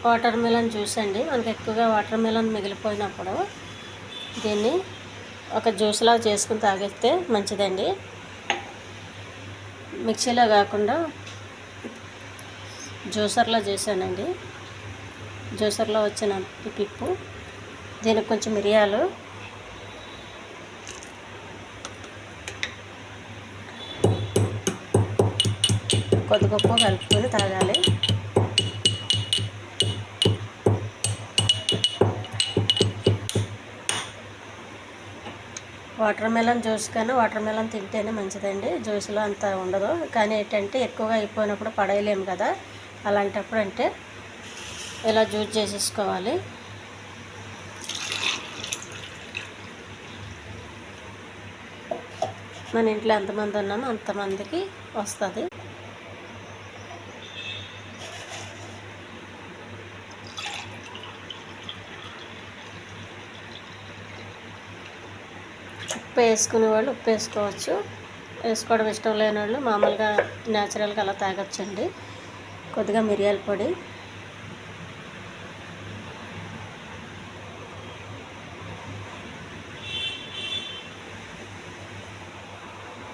Water melon juice అండి. మనకి ఎక్కువగా వాటర్ మిలన్ మిగిలిపోయినప్పుడు దీన్ని ఒక జ్యూస్లా చేసుకుని తాగిస్తే మంచిదండి. మిక్సీలో కాకుండా జ్యూసర్లో చేశానండి. జ్యూసర్లో వచ్చిన పిప్పు, దీనికి కొంచెం మిరియాలు, కొద్దిగొప్పు కలుపుకొని తాగాలి. వాటర్ మెలన్ జ్యూస్ కన్నా వాటర్ మెలన్ తింటేనే మంచిదండి. జ్యూస్లో అంత ఉండదు, కానీ ఏంటంటే ఎక్కువగా అయిపోయినప్పుడు పడేయలేము కదా, అలాంటప్పుడు అంటే ఇలా జ్యూస్ చేసేసుకోవాలి. మన ఇంట్లో ఎంతమంది ఉన్నామో అంతమందికి వస్తుంది. ఉప్పు వేసుకునే వాళ్ళు ఉప్పు వేసుకోవచ్చు, వేసుకోవడం ఇష్టం లేని వాళ్ళు మామూలుగా న్యాచురల్గా అలా తాగొచ్చండి. కొద్దిగా మిరియాల పొడి,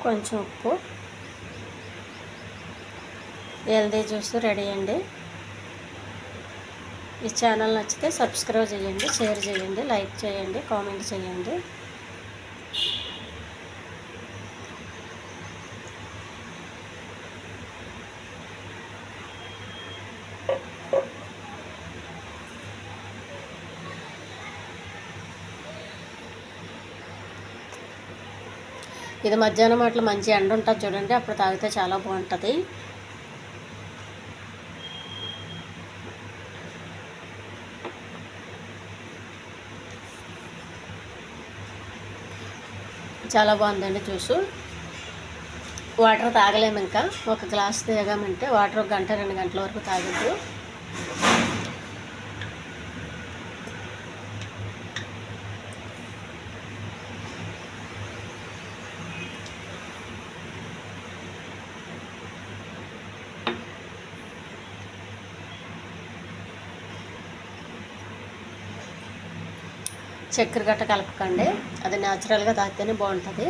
కొంచెం ఉప్పు, హెల్దీ జ్యూస్ రెడీ అండి. ఈ ఛానల్ నచ్చితే సబ్స్క్రైబ్ చేయండి, షేర్ చేయండి, లైక్ చేయండి, కామెంట్ చేయండి. ఇది మధ్యాహ్నం అట్లా మంచి ఎండ ఉంటుంది చూడండి, అప్పుడు తాగితే చాలా బాగుంటుంది. చాలా బాగుందండి జ్యూసు. వాటర్ తాగలేము, ఇంకా ఒక గ్లాస్ తాగామంటే వాటర్ 1 గంట 2 గంటల వరకు తాగద్దు. చక్కెర గట్ట కలపకండి, అది న్యాచురల్గా తాగితేనే బాగుంటుంది.